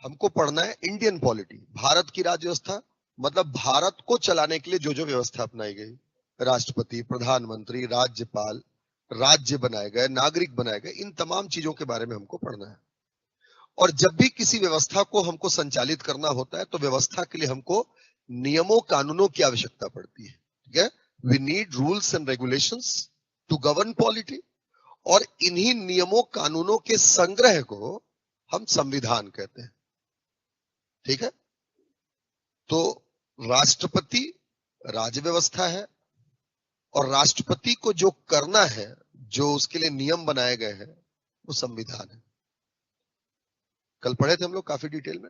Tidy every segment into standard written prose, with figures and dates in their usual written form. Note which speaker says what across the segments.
Speaker 1: हमको पढ़ना है इंडियन पॉलिटी, भारत की राज्य व्यवस्था, मतलब भारत को चलाने के लिए जो जो व्यवस्था अपनाई गई, राष्ट्रपति, प्रधानमंत्री, राज्यपाल, राज्य बनाए गए, नागरिक बनाए गए, इन तमाम चीजों के बारे में हमको पढ़ना है। और जब भी किसी व्यवस्था को हमको संचालित करना होता है तो व्यवस्था के लिए हमको नियमों कानूनों की आवश्यकता पड़ती है। ठीक है, we need rules and regulations to govern polity, और इन्हीं नियमों कानूनों के संग्रह को हम संविधान कहते हैं। ठीक है, तो राष्ट्रपति राज्य व्यवस्था है, और राष्ट्रपति को जो करना है, जो उसके लिए नियम बनाए गए हैं, वो संविधान है। कल पढ़े थे हम लोग काफी डिटेल में।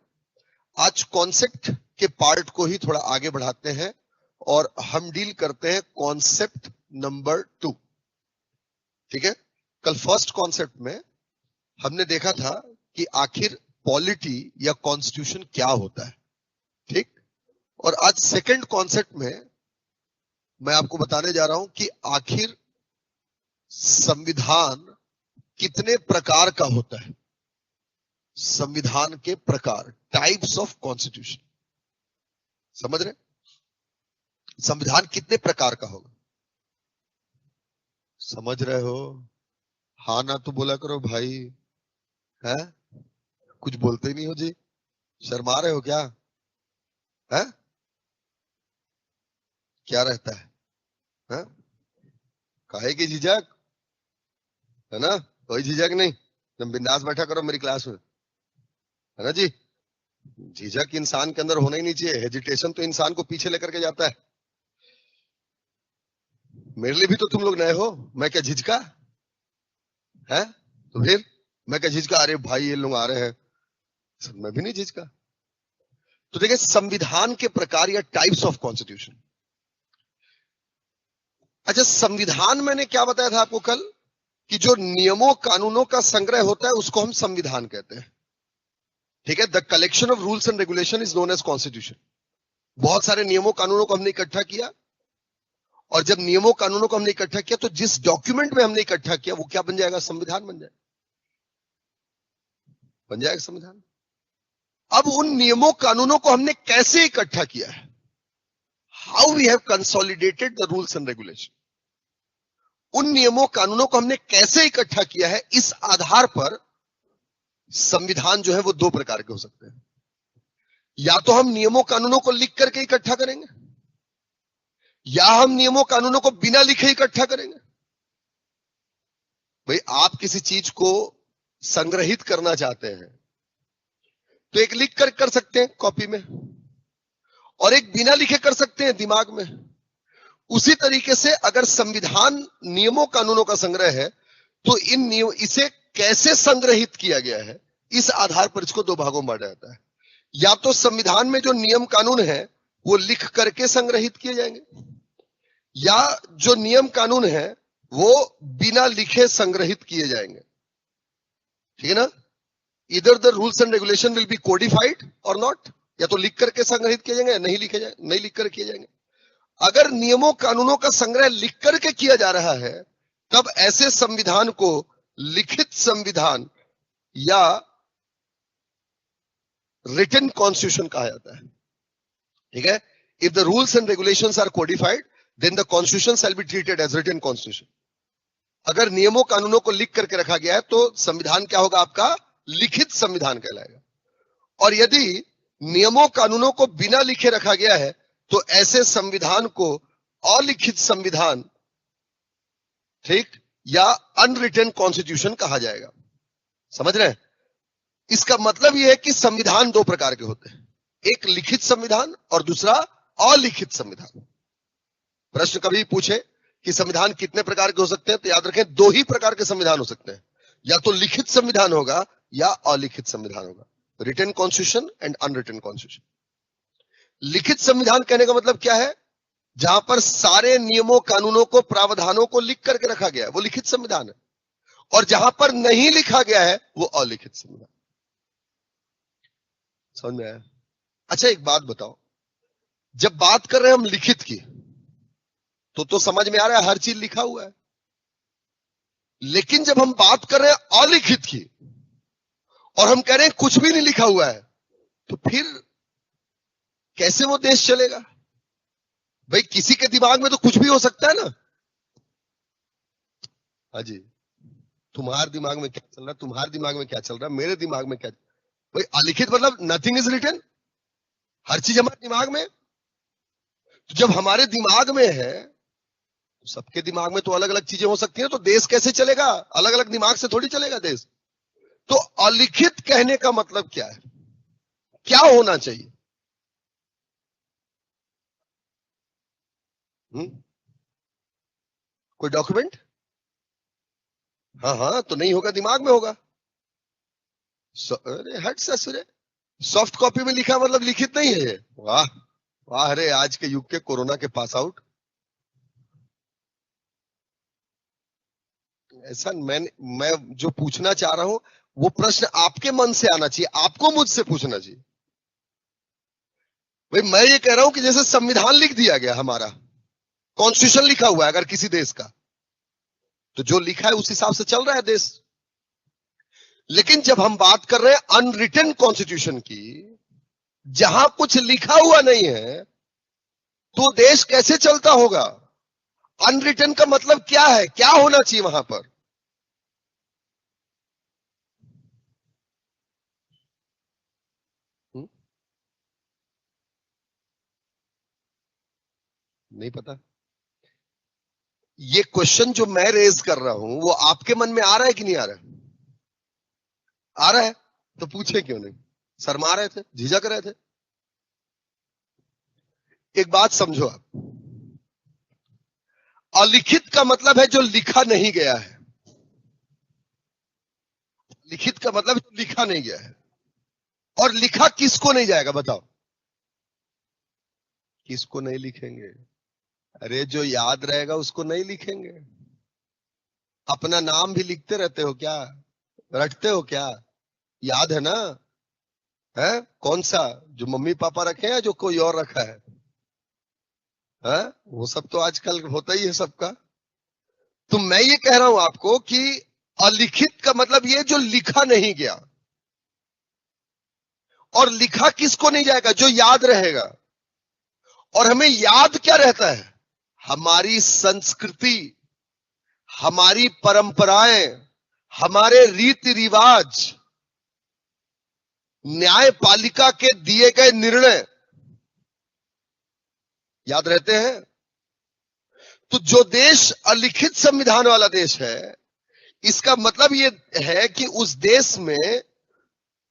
Speaker 1: आज कॉन्सेप्ट के पार्ट को ही थोड़ा आगे बढ़ाते हैं और हम डील करते हैं कॉन्सेप्ट नंबर 2। ठीक है, कल फर्स्ट कॉन्सेप्ट में हमने देखा था कि आखिर पॉलिटी या कॉन्स्टिट्यूशन क्या होता है। ठीक, और आज सेकंड कॉन्सेप्ट में मैं आपको बताने जा रहा हूं कि आखिर संविधान कितने प्रकार का होता है। संविधान के प्रकार, टाइप्स ऑफ कॉन्स्टिट्यूशन, समझ रहे? संविधान कितने प्रकार का होगा, समझ रहे हो? हाँ ना तो बोला करो भाई, है? कुछ बोलते ही नहीं हो जी, शर्मा रहे हो क्या? है क्या रहता है? काहे की झिझक, है ना? कोई झिझक नहीं, तुम बिंदास बैठा करो मेरी क्लास में, है ना जी? झिझक इंसान के अंदर होना ही नहीं चाहिए। हेजिटेशन तो इंसान को पीछे लेकर के जाता है। मेरे लिए भी तो तुम लोग नए हो, मैं क्या झिझका है? तो फिर मैं क्या झिझका? अरे भाई ये लोग आ रहे हैं, मैं भी नहीं झिझका। तो देखिए, संविधान के प्रकार या टाइप्स ऑफ कॉन्स्टिट्यूशन। अच्छा, संविधान मैंने क्या बताया था आपको कल, कि जो नियमों कानूनों का संग्रह होता है उसको हम संविधान कहते हैं। ठीक है, the collection of rules and regulation is known as constitution. बहुत सारे नियमों कानूनों को हमने इकट्ठा किया, और जब नियमों कानूनों को हमने इकट्ठा किया तो जिस डॉक्यूमेंट में हमने इकट्ठा किया वो क्या बन जाएगा? संविधान बन जाएगा, बन जाएगा संविधान। अब उन नियमों कानूनों को हमने कैसे इकट्ठा किया है, how we have consolidated the rules and regulation, उन नियमों कानूनों को हमने कैसे इकट्ठा किया है, इस आधार पर संविधान जो है वो दो प्रकार के हो सकते हैं। या तो हम नियमों कानूनों को लिख करके इकट्ठा करेंगे, या हम नियमों कानूनों को बिना लिखे इकट्ठा करेंगे। भाई आप किसी चीज को संग्रहित करना चाहते हैं तो एक लिख कर कर सकते हैं कॉपी में, और एक बिना लिखे कर सकते हैं दिमाग में। उसी तरीके से अगर संविधान नियमों कानूनों का संग्रह है तो इन नियम इसे कैसे संग्रहित किया गया है, इस आधार पर इसको दो भागों में बांटा जाता है। या तो संविधान में जो नियम कानून है वो लिख करके संग्रहित किए जाएंगे, या जो नियम कानून है वो बिना लिखे संग्रहित किए जाएंगे। ठीक है ना? इधर the rules and regulation will be codified और नॉट, या तो लिख करके संग्रहित किए जाएंगे, नहीं लिख कर किए जाएंगे। अगर नियमों कानूनों का संग्रह लिख करके किया जा रहा है तब ऐसे संविधान को लिखित संविधान या रिटन कॉन्स्टिट्यूशन कहा जाता है। ठीक है, if the rules and regulations are codified then the constitution shall be treated as written constitution. अगर नियमों कानूनों को लिख करके रखा गया है तो संविधान क्या होगा? आपका लिखित संविधान कहलाएगा। और यदि नियमों कानूनों को बिना लिखे रखा गया है तो ऐसे संविधान को अलिखित संविधान, ठीक, या अनरिटन कॉन्स्टिट्यूशन कहा जाएगा। समझ रहे हैं? इसका मतलब यह है कि संविधान दो प्रकार के होते हैं, एक लिखित संविधान और दूसरा अलिखित संविधान। प्रश्न कभी पूछे कि संविधान कितने प्रकार के हो सकते हैं तो याद रखें दो ही प्रकार के संविधान हो सकते हैं, या तो लिखित संविधान होगा या अलिखित संविधान होगा, written constitution and unwritten constitution. लिखित संविधान कहने का मतलब क्या है? जहां पर सारे नियमों कानूनों को प्रावधानों को लिख करके रखा गया है वो लिखित संविधान है, और जहां पर नहीं लिखा गया है वो अलिखित संविधान। समझ में आया? अच्छा एक बात बताओ, जब बात कर रहे हैं हम लिखित की तो समझ में आ रहा है हर चीज लिखा हुआ है, लेकिन जब हम बात कर रहे हैं अलिखित की और हम कह रहे हैं कुछ भी नहीं लिखा हुआ है, तो फिर कैसे वो देश चलेगा? भाई किसी के दिमाग में तो कुछ भी हो सकता है ना। हाँ जी, तुम्हारे दिमाग में क्या चल रहा है, तुम्हारे दिमाग में क्या चल रहा है, मेरे दिमाग में क्या। भाई अलिखित मतलब नथिंग इज रिटन, हर चीज हमारे दिमाग में। तो जब हमारे दिमाग में है, तो सबके दिमाग में तो अलग अलग चीजें हो सकती हैं, तो देश कैसे चलेगा? अलग अलग दिमाग से थोड़ी चलेगा देश। तो अलिखित कहने का मतलब क्या है? क्या होना चाहिए? कोई डॉक्यूमेंट? हाँ हाँ, तो नहीं होगा, दिमाग में होगा। अरे हट ससुरे, सॉफ्ट कॉपी में लिखा मतलब लिखित नहीं है ये। वाह वाह, अरे आज के युग के कोरोना के पास आउट। ऐसा मैं जो पूछना चाह रहा हूं, वो प्रश्न आपके मन से आना चाहिए, आपको मुझसे पूछना चाहिए। भाई मैं ये कह रहा हूं कि जैसे संविधान लिख दिया गया हमारा, कॉन्स्टिट्यूशन लिखा हुआ है अगर किसी देश का, तो जो लिखा है उस हिसाब से चल रहा है देश। लेकिन जब हम बात कर रहे हैं अनरिटन कॉन्स्टिट्यूशन की, जहां कुछ लिखा हुआ नहीं है, तो देश कैसे चलता होगा? अनरिटन का मतलब क्या है, क्या होना चाहिए वहां पर? हुँ? नहीं पता। ये क्वेश्चन जो मैं रेज कर रहा हूं, वो आपके मन में आ रहा है कि नहीं आ रहा है? आ रहा है, तो पूछे क्यों नहीं? शर्मा रहे थे, झिझक रहे थे। एक बात समझो आप, अलिखित का मतलब है जो लिखा नहीं गया है। लिखित का मतलब जो लिखा नहीं गया है। और लिखा किसको नहीं जाएगा बताओ? किसको नहीं लिखेंगे? अरे जो याद रहेगा उसको नहीं लिखेंगे। अपना नाम भी लिखते रहते हो क्या? रटते हो क्या? याद है ना? है कौन सा? जो मम्मी पापा रखे हैं, जो कोई और रखा है? वो सब तो आजकल होता ही है सबका। तो मैं ये कह रहा हूं आपको कि अलिखित का मतलब ये जो लिखा नहीं गया। और लिखा किसको नहीं जाएगा? जो याद रहेगा। और हमें याद क्या रहता है? हमारी संस्कृति, हमारी परंपराएं, हमारे रीति रिवाज, न्यायपालिका के दिए गए निर्णय याद रहते हैं। तो जो देश अलिखित संविधान वाला देश है, इसका मतलब ये है कि उस देश में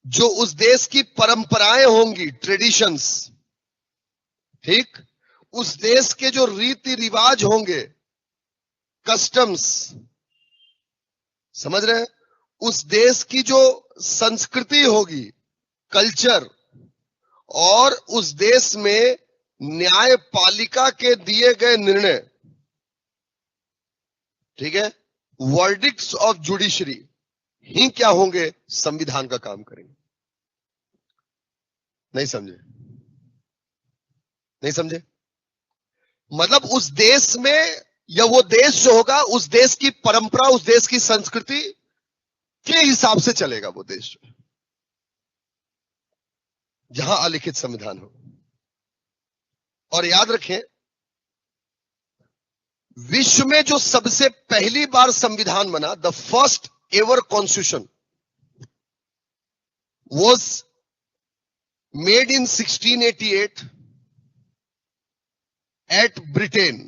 Speaker 1: जो उस देश की परंपराएं होंगी, ट्रेडिशंस, ठीक, उस देश के जो रीति रिवाज होंगे, कस्टम्स, समझ रहे हैं, उस देश की जो संस्कृति होगी, कल्चर, और उस देश में न्यायपालिका के दिए गए निर्णय, ठीक है, वर्डिक्ट्स ऑफ जुडिशरी ही क्या होंगे? संविधान का काम करेंगे। नहीं समझे? नहीं समझे? मतलब उस देश में, या वो देश जो होगा, उस देश की परंपरा, उस देश की संस्कृति के हिसाब से चलेगा वो देश, जहां अलिखित संविधान हो। और याद रखें, विश्व में जो सबसे पहली बार संविधान बना, the first ever constitution was made in 1688 at Britain.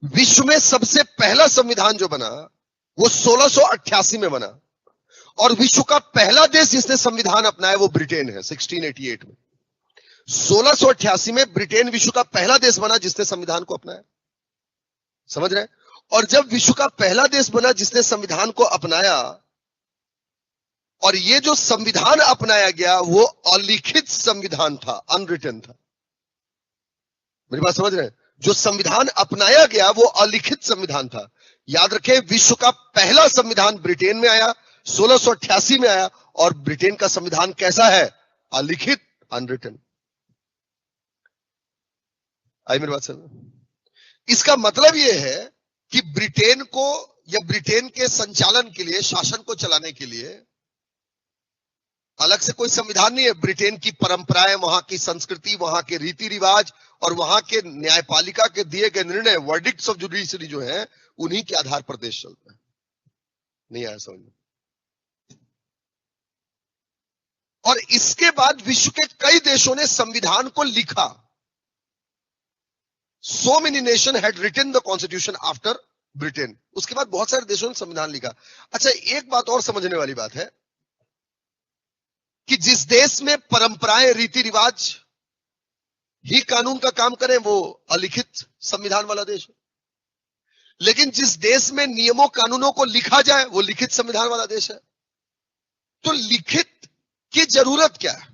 Speaker 1: विश्व में सबसे पहला संविधान जो बना वो 1688 में बना, और विश्व का पहला देश जिसने संविधान अपनाया वो ब्रिटेन है, 1688 में। 1688 में ब्रिटेन विश्व का पहला देश बना जिसने संविधान को अपनाया। समझ रहे हैं? और जब विश्व का पहला देश बना जिसने संविधान को अपनाया, और ये जो संविधान अपनाया गया वो अलिखित संविधान था, अनरिटन था। मेरी बात समझ रहे हैं? जो संविधान अपनाया गया वो अलिखित संविधान था। याद रखें, विश्व का पहला संविधान ब्रिटेन में आया, 1688 में आया, और ब्रिटेन का संविधान कैसा है? अलिखित, अनरिटन। आई मेरी बात समझ? इसका मतलब यह है कि ब्रिटेन को, या ब्रिटेन के संचालन के लिए, शासन को चलाने के लिए अलग से कोई संविधान नहीं है। ब्रिटेन की परंपराएं, वहां की संस्कृति, वहां के रीति रिवाज और वहां के न्यायपालिका के दिए गए निर्णय, वर्डिक्ट्स ऑफ जुडिशरी जो है, उन्हीं के आधार पर देश चलता है। नहीं आया समझ में? और इसके बाद विश्व के कई देशों ने संविधान को लिखा। So many nations had written the constitution after Britain. उसके बाद बहुत सारे देशों ने संविधान लिखा। अच्छा, एक बात और समझने वाली बात है कि जिस देश में परंपराएं, रीति रिवाज ही कानून का काम करें, वो अलिखित संविधान वाला देश है। लेकिन जिस देश में नियमों कानूनों को लिखा जाए, वो लिखित संविधान वाला देश है। तो लिखित की जरूरत क्या है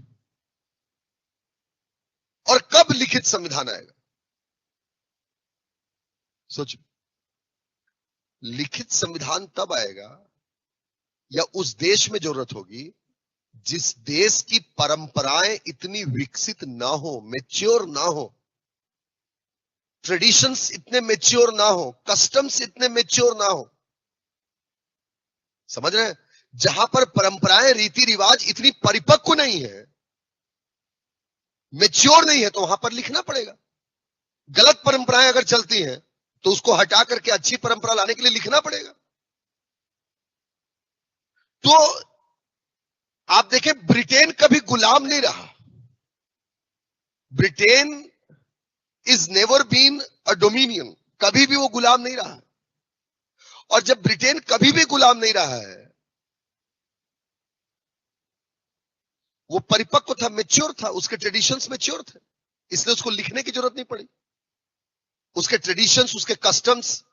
Speaker 1: और कब लिखित संविधान आएगा? सोचो, लिखित संविधान तब आएगा या उस देश में जरूरत होगी जिस देश की परंपराएं इतनी विकसित ना हो, मैच्योर ना हो, ट्रेडिशंस इतने मैच्योर ना हो, कस्टम्स इतने मैच्योर ना हो। समझ रहे हैं? जहां पर परंपराएं, रीति रिवाज इतनी परिपक्व नहीं है, मैच्योर नहीं है, तो वहां पर लिखना पड़ेगा। गलत परंपराएं अगर चलती हैं तो उसको हटा करके अच्छी परंपरा लाने के लिए लिखना पड़ेगा। तो आप देखें, ब्रिटेन कभी गुलाम नहीं रहा। Britain is never been a dominion, कभी भी वो गुलाम नहीं रहा। और जब ब्रिटेन कभी भी गुलाम नहीं रहा है, वो परिपक्व था, मैच्योर था, उसके ट्रेडिशंस मैच्योर थे, इसलिए उसको लिखने की जरूरत नहीं पड़ी। उसके ट्रेडिशंस, उसके कस्टम्स,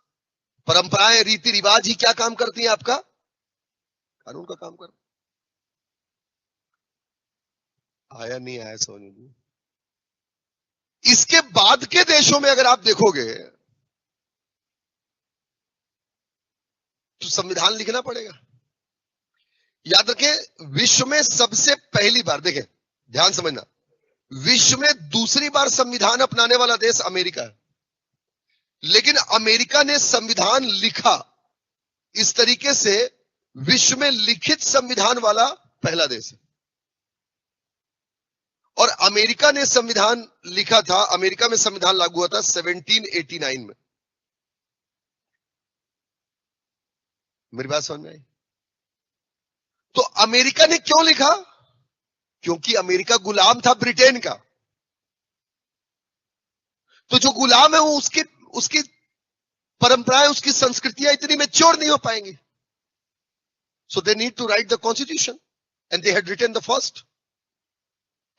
Speaker 1: परंपराएं, रीति रिवाज ही क्या काम करती हैं? आपका कानून का काम करती। आया नहीं आया समझ में? इसके बाद के देशों में अगर आप देखोगे तो संविधान लिखना पड़ेगा। याद रखें, विश्व में सबसे पहली बार, देखें ध्यान समझना, विश्व में दूसरी बार संविधान अपनाने वाला देश अमेरिका है। लेकिन अमेरिका ने संविधान लिखा इस तरीके से, विश्व में लिखित संविधान वाला पहला देश है। और अमेरिका ने संविधान लिखा था, अमेरिका में संविधान लागू हुआ था 1789 में। मेरी बात समझ में आई? तो अमेरिका ने क्यों लिखा? क्योंकि अमेरिका गुलाम था ब्रिटेन का। तो जो गुलाम है वो उसकी परंपराएं, उसकी संस्कृतियां इतनी मैच्योर नहीं हो पाएंगी। So they need to write the constitution and they had written the first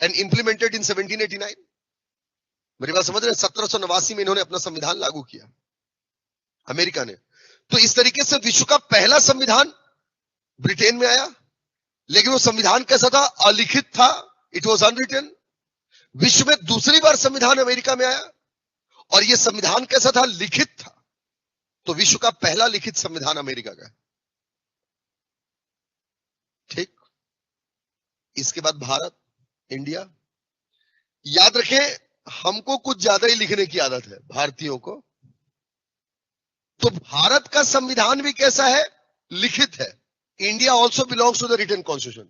Speaker 1: and implemented in 1789। मेरी बात समझ रहे हैं? 1789 में इन्होंने अपना संविधान लागू किया, अमेरिका ने। तो इस तरीके से विश्व का पहला संविधान ब्रिटेन में आया। लेकिन वो संविधान कैसा था? अलिखित था, इट वॉज अनरिटन। विश्व में दूसरी बार संविधान अमेरिका में आया और यह संविधान कैसा था? लिखित था। तो विश्व का पहला लिखित संविधान अमेरिका का। ठीक। इसके बाद भारत, इंडिया। याद रखें, हमको कुछ ज्यादा ही लिखने की आदत है भारतीयों को। तो भारत का संविधान भी कैसा है? लिखित है। India also belongs to the written constitution,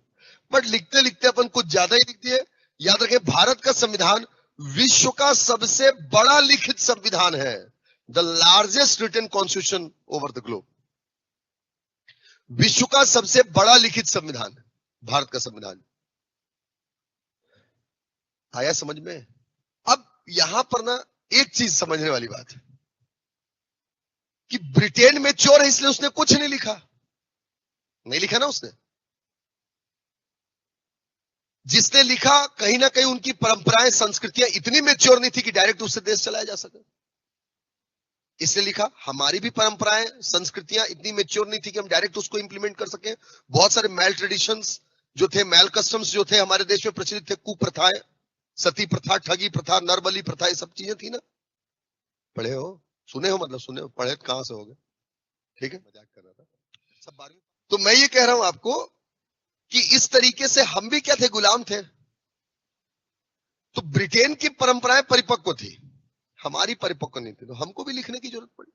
Speaker 1: but लिखते लिखते अपन कुछ ज्यादा ही लिख दिए। याद रखें, भारत का संविधान विश्व का सबसे बड़ा लिखित संविधान है, the largest written constitution over the globe. विश्व का सबसे बड़ा लिखित संविधान भारत का संविधान। आया समझ में? अब यहां पर ना एक चीज समझने वाली बात है कि ब्रिटेन में चोर है इसलिए उसने कुछ नहीं लिखा। नहीं लिखा ना उसने। जिसने लिखा, कहीं ना कहीं उनकी परंपराएं, संस्कृतियां इतनी मैच्योर नहीं थी कि डायरेक्ट उससे देश चलाया जा सके, इसलिए लिखा। हमारी भी परंपराएं, संस्कृतियां इतनी मैच्योर नहीं थी कि हम डायरेक्ट उसको इंप्लीमेंट कर सके। बहुत सारे मैल ट्रेडिशंस जो थे, मैल कस्टम्स जो थे हमारे देश में प्रचलित थे, कुप्रथाएं, सती प्रथा, ठगी प्रथा, नरबली प्रथा, ये सब चीजें थी ना। पढ़े हो, सुने हो, मतलब सुने हो, पढ़े कहां से हो गए? ठीक है, मजाक कर रहा था सब 12वीं। तो मैं ये कह रहा हूं आपको कि इस तरीके से हम भी क्या थे? गुलाम थे। तो ब्रिटेन की परंपराएं परिपक्व थी, हमारी परिपक्व नहीं थी, तो हमको भी लिखने की जरूरत पड़ी।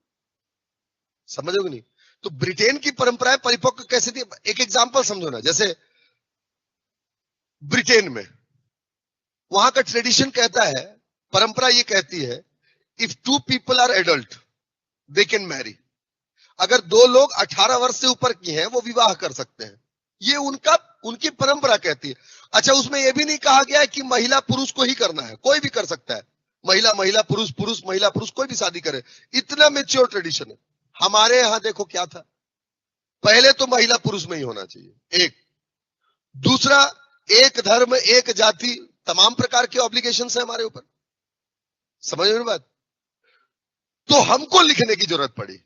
Speaker 1: समझोगे नहीं? तो ब्रिटेन की परंपराएं परिपक्व कैसे थी? एक एग्जांपल समझो ना। जैसे ब्रिटेन में, वहां का ट्रेडिशन कहता है, परंपरा ये कहती है, if two people are adult they can marry. अगर दो लोग 18 वर्ष से ऊपर की हैं वो विवाह कर सकते हैं, ये उनकी परंपरा कहती है। अच्छा, उसमें यह भी नहीं कहा गया है कि महिला पुरुष को ही करना है, कोई भी कर सकता है, महिला महिला पुरुष पुरुष महिला पुरुष कोई भी शादी करे, इतना मैच्योर ट्रेडिशन है। हमारे यहां देखो क्या था, पहले तो महिला पुरुष में ही होना चाहिए, एक। दूसरा, एक धर्म एक जाति, तमाम प्रकार के ऑब्लिगेशन है हमारे ऊपर, समझ में बात। तो हमको लिखने की जरूरत पड़ी,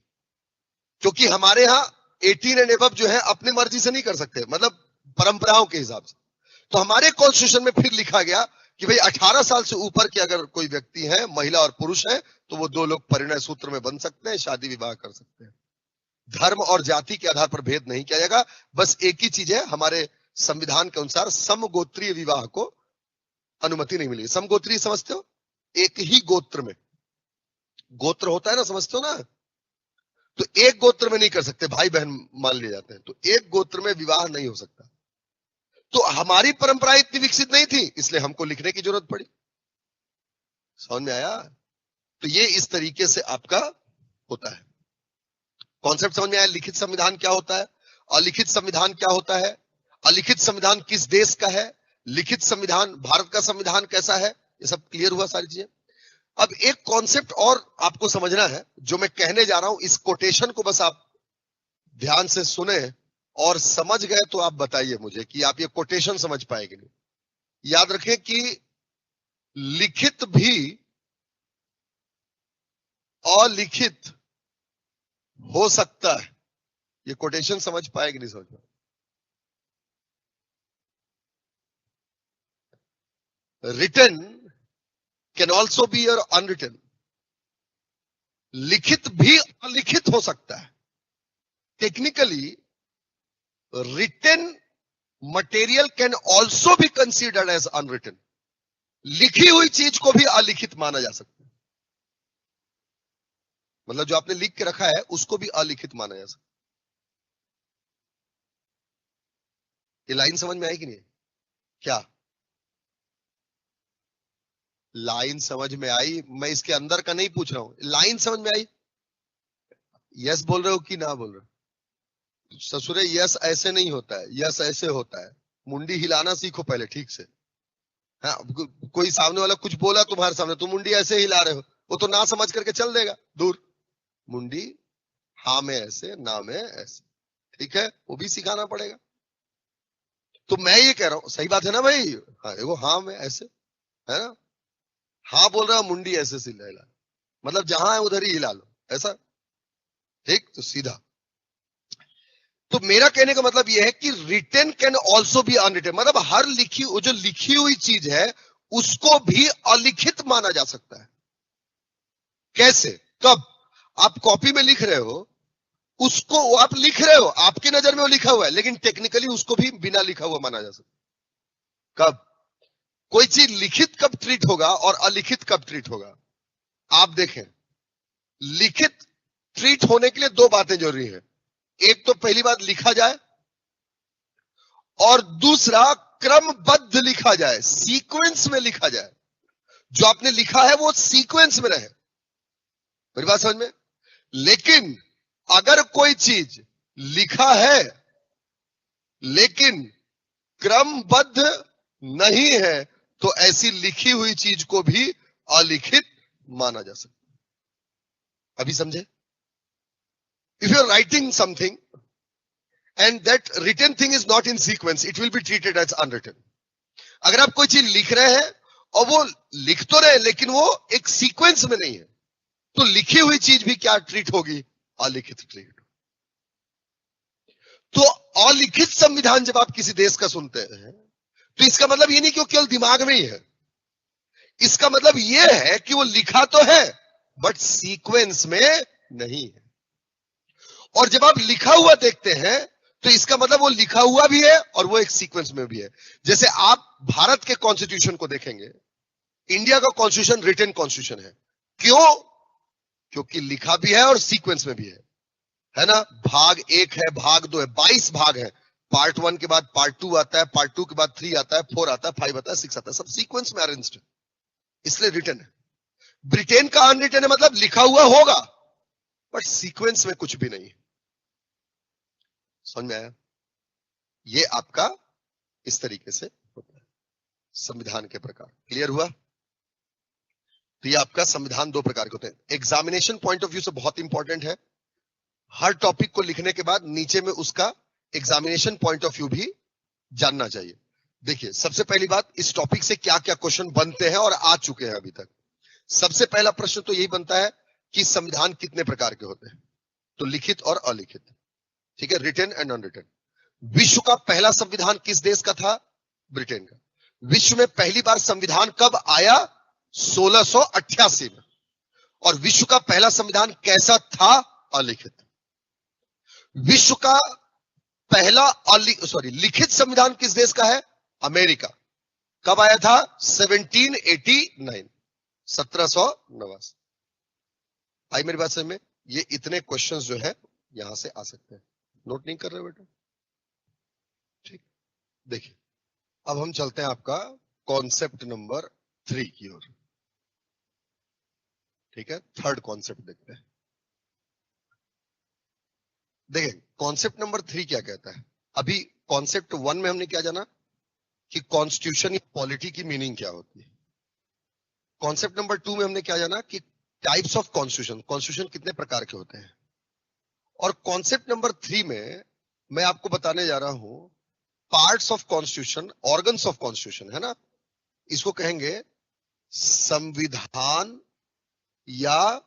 Speaker 1: क्योंकि हमारे यहां 18 एंड एबव जो है अपनी मर्जी से नहीं कर सकते, मतलब परंपराओं के हिसाब से। तो हमारे कॉन्स्टिट्यूशन में फिर लिखा गया कि भाई 18 साल से ऊपर के अगर कोई व्यक्ति है, महिला और पुरुष है, तो वो दो लोग परिणय सूत्र में बन सकते हैं, शादी विवाह कर सकते हैं। धर्म और जाति के आधार पर भेद नहीं किया जाएगा। बस एक ही चीज है, हमारे संविधान के अनुसार समगोत्रीय विवाह को अनुमति नहीं मिली। समगोत्रीय समझते हो, एक ही गोत्र में, गोत्र होता है ना, समझते हो ना, तो एक गोत्र में नहीं कर सकते, भाई बहन मान लिए जाते हैं, तो एक गोत्र में विवाह नहीं हो सकता। तो हमारी परंपरा इतनी विकसित नहीं थी, इसलिए हमको लिखने की जरूरत पड़ी। समझ में आया? तो ये इस तरीके से आपका होता है। कॉन्सेप्ट समझ में आया? लिखित संविधान क्या होता है, अलिखित संविधान क्या होता है, अलिखित संविधान किस देश का है, लिखित संविधान भारत का संविधान कैसा है, ये सब क्लियर हुआ सारी चीजें। अब एक कॉन्सेप्ट और आपको समझना है जो मैं कहने जा रहा हूं, इस कोटेशन को बस आप ध्यान से सुने और समझ गए तो आप बताइए मुझे कि आप ये कोटेशन समझ पाएंगे नहीं। याद रखें कि लिखित भी अलिखित हो सकता है। ये कोटेशन समझ पाएगी नहीं, समझ पाए? रिटन कैन ऑल्सो बी और अनरिटन। लिखित भी अलिखित हो सकता है। Technically written material can also be considered as unwritten. लिखी हुई चीज को भी अलिखित माना जा सकता है, मतलब जो आपने लिख के रखा है उसको भी अलिखित माना जा सकता है। ये लाइन समझ में आई कि नहीं? क्या लाइन समझ में आई? मैं इसके अंदर का नहीं पूछ रहा हूं, लाइन समझ में आई? यस बोल रहे हो कि ना बोल रहे हो? ससुरे यस ऐसे नहीं होता है, यस ऐसे होता है। मुंडी हिलाना सीखो पहले ठीक से। हाँ, कोई सामने वाला कुछ बोला तुम्हारे सामने, तुम मुंडी ऐसे हिला रहे हो, वो तो ना समझ करके चल देगा दूर। मुंडी हाँ में ऐसे, ना में ऐसे, ठीक है, वो भी सिखाना पड़ेगा। तो मैं ये कह रहा हूं, सही बात है ना भाई? हाँ, देखो हाँ में ऐसे है ना, हाँ बोल रहा मुंडी ऐसे से हिला, मतलब जहां है उधर ही हिला लो, ऐसा ठीक, तो सीधा। तो मेरा कहने का मतलब यह है कि written can also be unwritten, मतलब हर जो लिखी हुई चीज है उसको भी अलिखित माना जा सकता है। कैसे? कब? आप कॉपी में लिख रहे हो, उसको आप लिख रहे हो, आपकी नजर में वो लिखा हुआ है, लेकिन टेक्निकली उसको भी बिना लिखा हुआ माना जा सकता है। कब? कोई चीज लिखित कब ट्रीट होगा और अलिखित कब ट्रीट होगा? आप देखें, लिखित ट्रीट होने के लिए दो बातें जरूरी है। एक तो पहली बात लिखा जाए, और दूसरा क्रमबद्ध लिखा जाए, सीक्वेंस में लिखा जाए। जो आपने लिखा है वो सीक्वेंस में रहे। मेरी बात समझ में? लेकिन अगर कोई चीज लिखा है लेकिन क्रमबद्ध नहीं है, तो ऐसी लिखी हुई चीज को भी अलिखित माना जा सकता है। अभी समझे? If you are writing something and that written thing is not in sequence, it will be treated as unwritten. अगर आप कोई चीज लिख रहे हैं और वो लिख तो रहे लेकिन वो एक सीक्वेंस में नहीं है, तो लिखी हुई चीज भी क्या ट्रीट होगी? अलिखित ट्रीट। तो अलिखित संविधान जब आप किसी देश का सुनते हैं तो इसका मतलब ये नहीं कि वो केवल दिमाग में ही है, इसका मतलब ये है कि वो लिखा तो है बट सीक्वेंस में नहीं है। और जब आप लिखा हुआ देखते हैं तो इसका मतलब वो लिखा हुआ भी है और वो एक सीक्वेंस में भी है। जैसे आप भारत के कॉन्स्टिट्यूशन को देखेंगे, इंडिया का कॉन्स्टिट्यूशन रिटन कॉन्स्टिट्यूशन है। क्यों? क्योंकि लिखा भी है और सीक्वेंस में भी है ना। भाग 1 है, भाग 2 है, 22 भाग है। पार्ट 1 के बाद पार्ट 2 आता है, पार्ट 2 के बाद 3 आता है, 4 आता है, 5 आता है, 6 आता है, सब सीक्वेंस में अरेंज्ड है, इसलिए रिटन है। ब्रिटेन का अनरिटन है मतलब लिखा हुआ होगा बट सीक्वेंस में कुछ भी नहीं। समझ में आया? ये आपका इस तरीके से होता है संविधान के प्रकार। क्लियर हुआ? तो ये आपका संविधान 2 प्रकार के होते हैं। एग्जामिनेशन पॉइंट ऑफ व्यू से बहुत इंपॉर्टेंट है, हर टॉपिक को लिखने के बाद नीचे में उसका एग्जामिनेशन पॉइंट ऑफ व्यू भी जानना चाहिए। देखिए, सबसे पहली बात, इस टॉपिक से क्या क्या क्वेश्चन बनते हैं और आ चुके हैं अभी तक। सबसे पहला प्रश्न तो यही बनता है कि संविधान कितने प्रकार के होते हैं, तो लिखित और अलिखित, ठीक है, रिटन एंड अनरिटन। विश्व का पहला संविधान किस देश का था? ब्रिटेन का। विश्व में पहली बार संविधान कब आया? 1688 में। और विश्व का पहला संविधान कैसा था? अलिखित। विश्व का पहला लिखित संविधान किस देश का है? अमेरिका। कब आया था? 1789, 1789। आई मेरी बात समझ में? ये इतने क्वेश्चंस जो है यहां से आ सकते हैं। नोट नहीं कर रहे बेटा? ठीक, देखिए अब हम चलते हैं आपका कॉन्सेप्ट नंबर 3 की ओर। ठीक है, थर्ड कॉन्सेप्ट देखते हैं। देखिए कॉन्सेप्ट नंबर 3 क्या कहता है। अभी कॉन्सेप्ट 1 में हमने क्या जाना कि कॉन्स्टिट्यूशन या पॉलिटी की मीनिंग क्या होती है। कॉन्सेप्ट नंबर 2 में हमने क्या जाना कि टाइप्स ऑफ कॉन्स्टिट्यूशन, कॉन्स्टिट्यूशन कितने प्रकार के होते हैं। और कॉन्सेप्ट नंबर 3 में मैं आपको बताने जा रहा हूं parts of constitution, organs of constitution, है ना, इसको कहेंगे संविधान या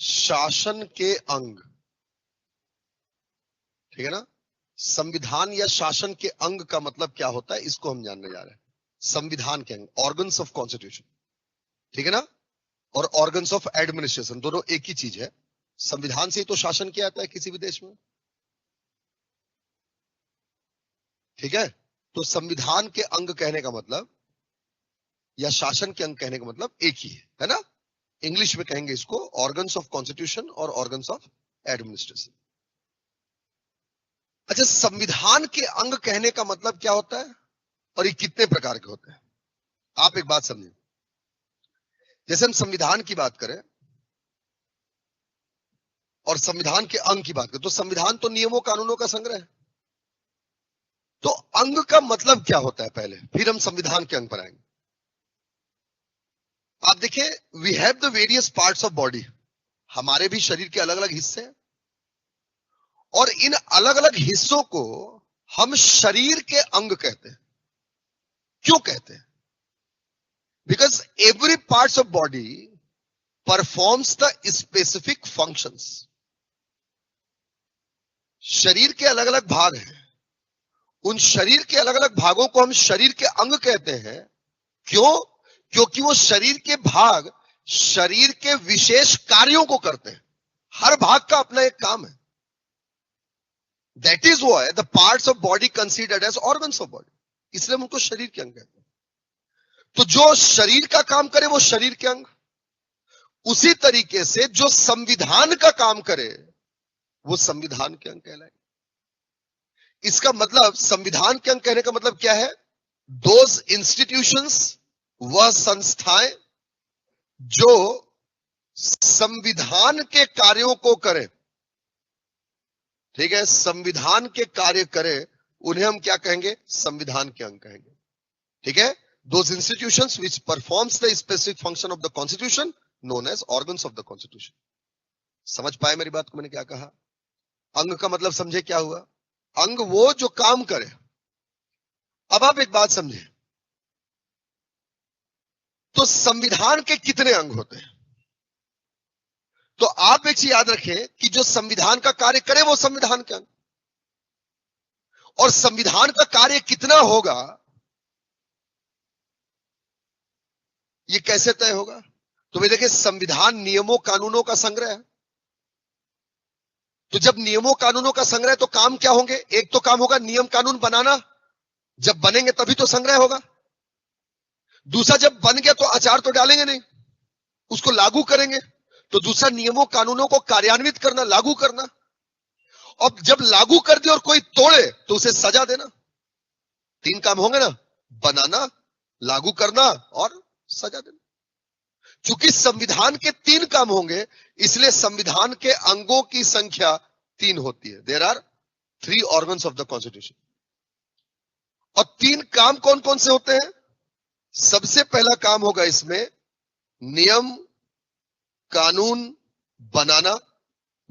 Speaker 1: शासन के अंग। ठीक है ना, संविधान या शासन के अंग का मतलब क्या होता है, इसको हम जानने जा रहे हैं। संविधान के अंग, ऑर्गन्स ऑफ कॉन्स्टिट्यूशन, ठीक है ना, और ऑर्गन्स ऑफ एडमिनिस्ट्रेशन, दोनों एक ही चीज है। संविधान से ही तो शासन किया जाता है किसी भी देश में, ठीक है। तो संविधान के अंग कहने का मतलब या शासन के अंग कहने का मतलब एक ही है ना। इंग्लिश में कहेंगे इसको ऑर्गन्स ऑफ कॉन्स्टिट्यूशन और ऑर्गन्स ऑफ एडमिनिस्ट्रेशन। अच्छा, संविधान के अंग कहने का मतलब क्या होता है और ये कितने प्रकार के होते हैं? आप एक बात समझिए, जैसे हम संविधान की बात करें और संविधान के अंग की बात करें, तो संविधान तो नियमों कानूनों का संग्रह है। तो अंग का मतलब क्या होता है पहले, फिर हम संविधान के अंग पर आएंगे। आप देखिए, we have the various parts of body, हमारे भी शरीर के अलग अलग हिस्से हैं और इन अलग अलग हिस्सों को हम शरीर के अंग कहते हैं। क्यों कहते हैं? Because every parts of body performs the specific functions. शरीर के अलग अलग भाग हैं, उन शरीर के अलग अलग भागों को हम शरीर के अंग कहते हैं। क्यों? क्योंकि वो शरीर के भाग शरीर के विशेष कार्यों को करते हैं। हर भाग का अपना एक काम है। That is why the parts of body considered as organs of body, इसलिए हम उनको शरीर के अंग कहते हैं। तो जो शरीर का काम करे वो शरीर के अंग, उसी तरीके से जो संविधान का काम करे वो संविधान के अंग कहलाए। इसका मतलब संविधान के अंग कहने का मतलब क्या है? दोज इंस्टीट्यूशंस, वह संस्थाएं जो संविधान के कार्यों को करें, ठीक है, संविधान के कार्य करें, उन्हें हम क्या कहेंगे? संविधान के अंग कहेंगे। ठीक है, those institutions which performs the specific function of the constitution known as organs of the constitution. समझ पाए मेरी बात को? मैंने क्या कहा? अंग का मतलब समझे क्या हुआ? अंग वो जो काम करे। अब आप एक बात समझे, तो संविधान के कितने अंग होते हैं? तो आप एक चीज याद रखें कि जो संविधान का कार्य करे वो संविधान के अंग, और संविधान का कार्य कितना होगा ये कैसे तय होगा? तो भाई देखिए, संविधान नियमों कानूनों का संग्रह है। तो जब नियमों कानूनों का संग्रह तो काम क्या होंगे? एक तो काम होगा नियम कानून बनाना, जब बनेंगे तभी तो संग्रह होगा। दूसरा, जब बन गया तो आचार तो डालेंगे नहीं, उसको लागू करेंगे। तो दूसरा, नियमों कानूनों को कार्यान्वित करना, लागू करना। अब जब लागू कर दिया और कोई तोड़े तो उसे सजा देना। 3 काम होंगे ना, बनाना, लागू करना और सजा देना। चूंकि संविधान के 3 काम होंगे, इसलिए संविधान के अंगों की संख्या 3 होती है। There are 3 organs of the constitution. और 3 काम कौन कौन से होते हैं? सबसे पहला काम होगा इसमें नियम कानून बनाना,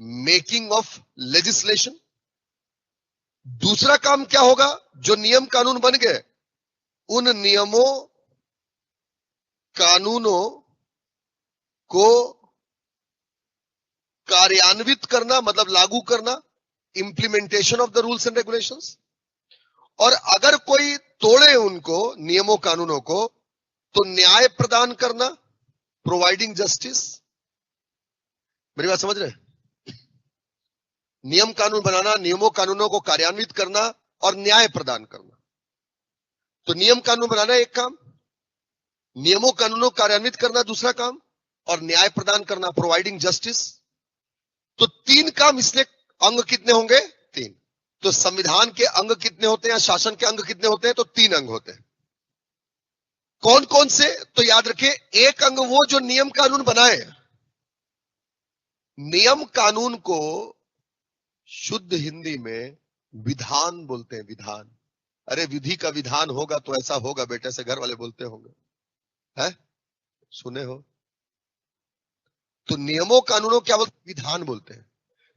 Speaker 1: मेकिंग ऑफ लेजिस्लेशन। दूसरा काम क्या होगा? जो नियम कानून बन गए, उन नियमों कानूनों को कार्यान्वित करना, मतलब लागू करना, implementation of the rules and regulations. और अगर कोई तोड़े उनको नियमों कानूनों को, तो न्याय प्रदान करना, प्रोवाइडिंग जस्टिस। मेरी बात समझ रहे हैं? नियम कानून बनाना, नियमों कानूनों को कार्यान्वित करना और न्याय प्रदान करना। तो नियम कानून बनाना एक काम, नियमों कानूनों को कार्यान्वित करना दूसरा काम, और न्याय प्रदान करना, प्रोवाइडिंग जस्टिस। तो 3 काम। इसलिए अंग कितने होंगे? 3। तो संविधान के अंग कितने होते हैं, शासन के अंग कितने होते हैं? तो 3 अंग होते हैं। कौन कौन से? तो याद रखिए, एक अंग वो जो नियम कानून बनाए। नियम कानून को शुद्ध हिंदी में विधान बोलते हैं, विधान। अरे विधि का विधान होगा तो ऐसा होगा बेटे, से घर वाले बोलते होंगे, है? सुने हो? तो नियमों कानूनों क्या बोलते? विधान बोलते हैं।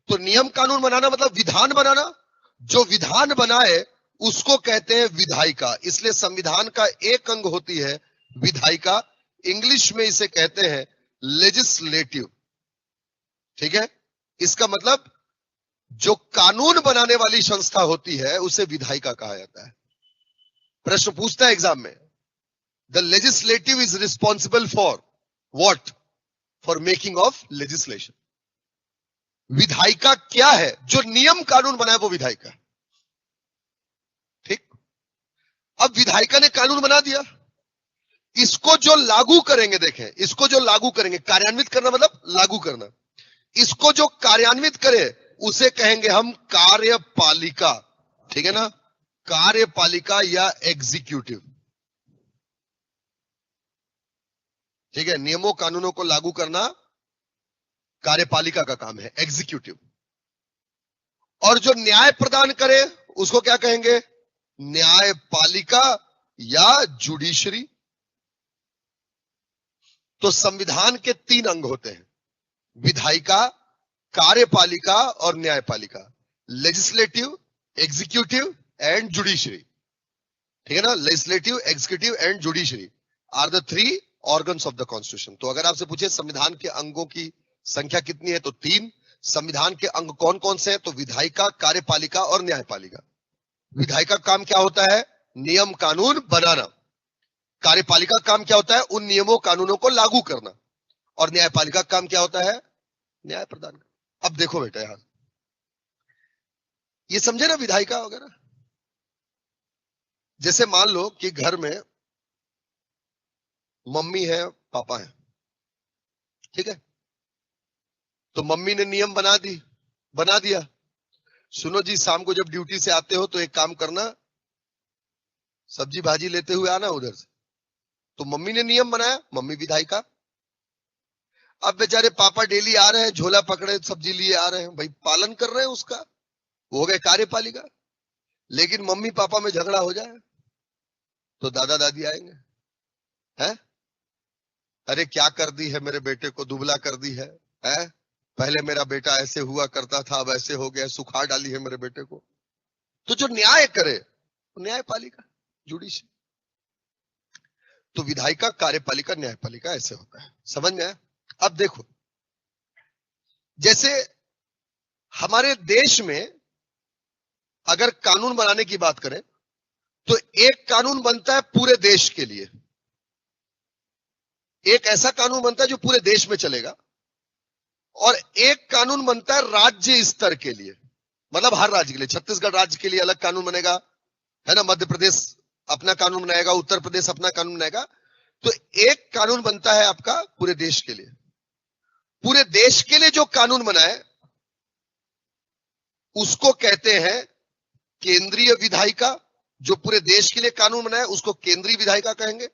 Speaker 1: तो नियम कानून बनाना मतलब विधान बनाना। जो विधान बनाए उसको कहते हैं विधायिका। इसलिए संविधान का एक अंग होती है विधायिका। इंग्लिश में इसे कहते हैं लेजिस्लेटिव। ठीक है? इसका मतलब जो कानून बनाने वाली संस्था होती है उसे विधायिका कहा जाता है। प्रश्न पूछता है एग्जाम में, the legislative is responsible for what? For making of legislation. विधायिका क्या है? जो नियम कानून बनाए वो विधायिका। ठीक? अब विधायिका ने कानून बना दिया, इसको जो लागू करेंगे, देखें, इसको जो लागू करेंगे, कार्यान्वित करना मतलब लागू करना, इसको जो कार्यान्वित करे उसे कहेंगे हम कार्यपालिका। ठीक है ना? कार्यपालिका या एग्जीक्यूटिव। ठीक है? नियमों कानूनों को लागू करना कार्यपालिका का काम है, एग्जीक्यूटिव। और जो न्याय प्रदान करे उसको क्या कहेंगे? न्यायपालिका या जुडिशरी। तो संविधान के 3 अंग होते हैं, विधायिका, कार्यपालिका और न्यायपालिका। Legislative, executive and judiciary. ठीक है ना? Legislative, executive and judiciary are the 3 organs of the constitution. तो अगर आपसे पूछे संविधान के अंगों की संख्या कितनी है, तो 3। संविधान के अंग कौन कौन से हैं? तो विधायिका, कार्यपालिका और न्यायपालिका। विधायिका काम क्या होता है? नियम कानून बनाना। कार्यपालिका काम क्या होता है? उन नियमों कानूनों को लागू करना। और न्यायपालिका काम क्या होता है? न्याय प्रदान करना। अब देखो बेटा, यहां ये समझे ना विधायिका वगैरह। जैसे मान लो कि घर में मम्मी है, पापा है। ठीक है? तो मम्मी ने नियम बना दिया, सुनो जी, शाम को जब ड्यूटी से आते हो तो एक काम करना, सब्जी भाजी लेते हुए आना उधर से। तो मम्मी ने नियम बनाया, मम्मी विधायिका। अब बेचारे पापा डेली आ रहे हैं, झोला पकड़े सब्जी लिए आ रहे हैं, भाई पालन कर रहे हैं उसका, वो हो गए कार्यपालिका। लेकिन मम्मी पापा में झगड़ा हो जाए तो दादा दादी आएंगे, हैं? अरे क्या कर दी है मेरे बेटे को, दुबला कर दी है, हैं? पहले मेरा बेटा ऐसे हुआ करता था, अब ऐसे हो गया, सुखाड़ डाली है मेरे बेटे को। तो जो न्याय करे न्यायपालिका, जुडिशरी। तो विधायिका, कार्यपालिका, न्यायपालिका ऐसे होता है। समझ में आया? अब देखो, जैसे हमारे देश में अगर कानून बनाने की बात करें तो एक कानून बनता है पूरे देश के लिए, एक ऐसा कानून बनता है जो पूरे देश में चलेगा, और एक कानून बनता है राज्य स्तर के लिए, मतलब हर राज्य के लिए। छत्तीसगढ़ राज्य के लिए अलग कानून बनेगा, है ना? मध्य प्रदेश अपना कानून बनाएगा, उत्तर प्रदेश अपना कानून बनाएगा। तो एक कानून बनता है आपका पूरे देश के लिए। पूरे देश के लिए जो कानून बनाए उसको कहते हैं केंद्रीय विधायिका। जो पूरे देश के लिए कानून बनाए उसको केंद्रीय विधायिका कहेंगे,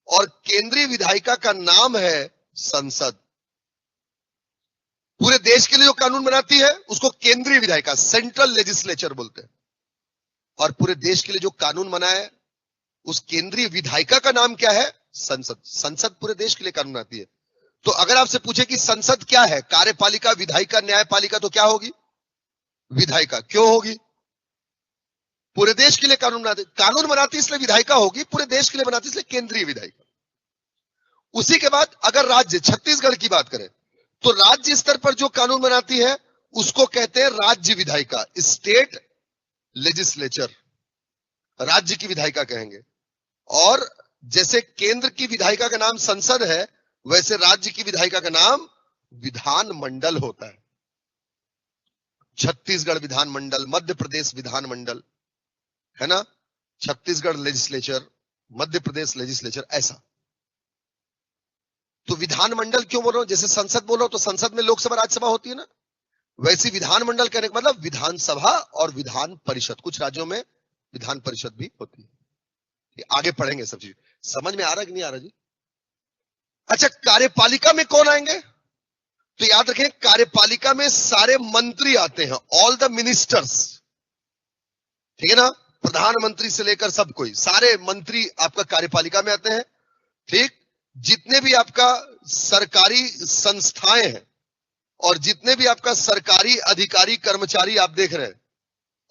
Speaker 1: और केंद्रीय विधायिका का नाम है संसद। पूरे देश के लिए जो कानून बनाती है उसको केंद्रीय विधायिका, सेंट्रल लेजिस्लेचर बोलते हैं। और पूरे देश के लिए जो कानून बनाए उस केंद्रीय विधायिका का नाम क्या है? संसद। संसद पूरे देश के लिए कानून बनाती है। तो अगर आपसे पूछे कि संसद क्या है, कार्यपालिका, विधायिका, न्यायपालिका, तो क्या होगी? विधायिका। क्यों होगी? पूरे देश के लिए कानून बनाती इसलिए विधायिका होगी, पूरे देश के लिए बनाती इसलिए केंद्रीय विधायिका। उसी के बाद अगर राज्य, छत्तीसगढ़ की बात करें तो राज्य स्तर पर जो कानून बनाती है उसको कहते हैं राज्य विधायिका, स्टेट लेजिस्लेचर, राज्य की विधायिका कहेंगे। और जैसे केंद्र की विधायिका का नाम संसद है, वैसे राज्य की विधायिका का नाम विधानमंडल होता है। छत्तीसगढ़ विधानमंडल, मध्य प्रदेश विधानमंडल, है ना, छत्तीसगढ़ लेजिस्लेचर, मध्य प्रदेश लेजिस्लेचर, ऐसा। तो विधानमंडल क्यों बोल रहा हूं? जैसे संसद बोलो तो संसद में लोकसभा राज्यसभा होती है ना, वैसे विधानमंडल कहने का मतलब विधानसभा और विधान परिषद। कुछ राज्यों में विधान परिषद भी होती है। आगे पढ़ेंगे सब चीज। समझ में आ रहा है कि नहीं आ रहा जी? अच्छा, कार्यपालिका में कौन आएंगे? तो याद रखें, कार्यपालिका में सारे मंत्री आते हैं, ऑल द मिनिस्टर्स, ठीक है ना, प्रधानमंत्री से लेकर सब कोई, सारे मंत्री आपका कार्यपालिका में आते हैं। ठीक, जितने भी आपका सरकारी संस्थाएं हैं और जितने भी आपका सरकारी अधिकारी कर्मचारी आप देख रहे हैं,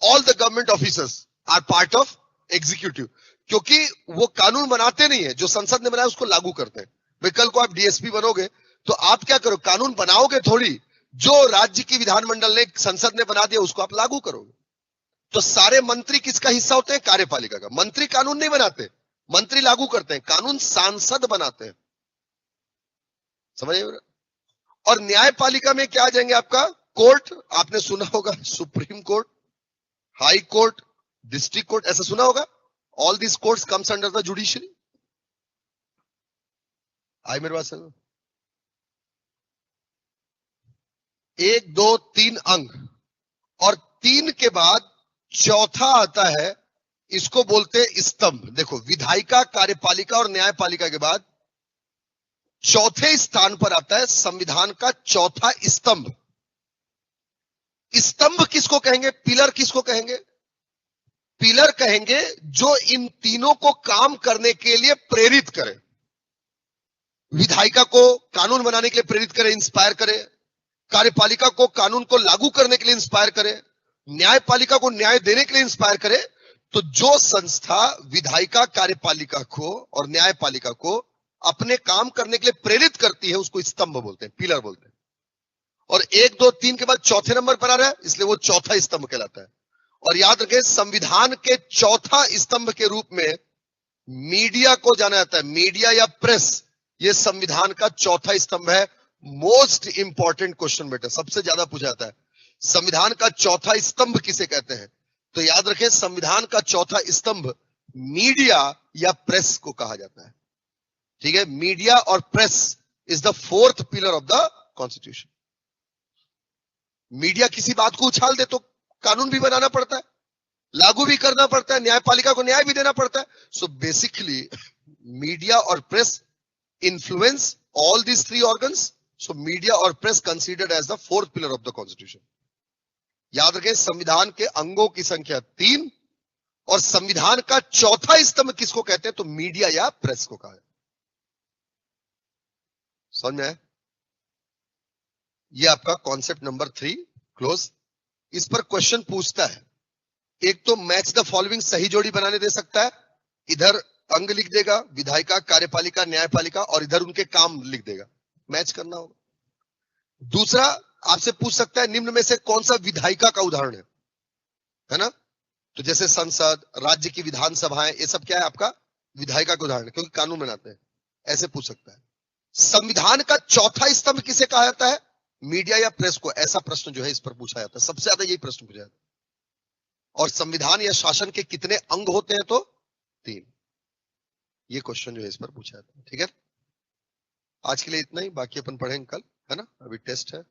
Speaker 1: all the government officers are part of executive, क्योंकि वो कानून बनाते नहीं है, जो संसद ने बनाया उसको लागू करते हैं। भाई कल को आप डीएसपी बनोगे तो आप क्या करो, कानून बनाओगे थोड़ी, जो राज्य की विधानमंडल ने, संसद ने बना दिया उसको आप लागू करोगे। तो सारे मंत्री किसका हिस्सा होते हैं? कार्यपालिका का। मंत्री कानून नहीं बनाते, मंत्री लागू करते हैं, कानून सांसद बनाते हैं। समझिए। और न्यायपालिका में क्या आ जाएंगे आपका? कोर्ट, आपने सुना होगा, supreme court, high court, district court, ऐसा सुना होगा। All this courts comes under the judiciary. आई मेरे पास 1, 2, 3 अंग, और 3 के बाद चौथा आता है, इसको बोलते हैं स्तंभ। देखो, विधायिका, कार्यपालिका और न्यायपालिका के बाद चौथे स्थान पर आता है संविधान का चौथा स्तंभ। स्तंभ किसको कहेंगे? पिलर किसको कहेंगे? पिलर कहेंगे जो इन तीनों को काम करने के लिए प्रेरित करे। विधायिका को कानून बनाने के लिए प्रेरित करे, इंस्पायर करे, कार्यपालिका को कानून को लागू करने के लिए इंस्पायर करे, न्यायपालिका को न्याय देने के लिए इंस्पायर करे। तो जो संस्था विधायिका, कार्यपालिका को और न्यायपालिका को अपने काम करने के लिए प्रेरित करती है उसको स्तंभ बोलते हैं, पिलर बोलते हैं। और 1, 2, 3 के बाद चौथे नंबर पर आ रहा है, इसलिए वो चौथा स्तंभ कहलाता है। और याद रखें, संविधान के चौथा स्तंभ के रूप में मीडिया को जाना जाता है। मीडिया या प्रेस, ये संविधान का चौथा स्तंभ है। मोस्ट इंपॉर्टेंट क्वेश्चन बेटा, सबसे ज्यादा पूछा जाता है, संविधान का चौथा स्तंभ किसे कहते हैं? तो याद रखें, संविधान का चौथा स्तंभ मीडिया या प्रेस को कहा जाता है। ठीक है, मीडिया और press is the fourth pillar of the constitution. Media किसी बात को उछाल दे तो कानून भी बनाना पड़ता है, लागू भी करना पड़ता है, न्यायपालिका को न्याय भी देना पड़ता है। सो बेसिकली मीडिया और press influence all these 3 organs. So media or press considered as the 4th pillar of the constitution. याद रखें, संविधान के अंगों की संख्या 3 और संविधान का चौथा स्तंभ किसको कहते हैं? तो मीडिया या प्रेस को कहा है। समझ में आया? ये आपका कॉन्सेप्ट नंबर 3 क्लोज। इस पर क्वेश्चन पूछता है, एक तो मैच द फॉलोइंग सही जोड़ी बनाने दे सकता है, इधर अंग लिख देगा, विधायिका, कार्यपालिका, न्यायपालिका, और इधर उनके काम लिख देगा, मैच करना होगा। दूसरा आपसे पूछ सकता है, निम्न में से कौन सा विधायिका का उदाहरण है ना? तो जैसे संसद, राज्य की विधानसभाएं, ये सब क्या है? आपका विधायिका का उदाहरण है, क्योंकि कानून बनाते हैं। ऐसे पूछ सकता है। संविधान का चौथा स्तंभ किसे कहा जाता है? मीडिया या प्रेस को। ऐसा प्रश्न जो है इस पर पूछा जाता है, सबसे ज्यादा यही प्रश्न पूछा जाता है। और संविधान या शासन के कितने अंग होते हैं? तो 3। ये क्वेश्चन जो है इस पर पूछा जाता है। ठीक है, आज के लिए इतना ही, बाकी अपन पढ़ेंगे कल, है ना? अभी टेस्ट है।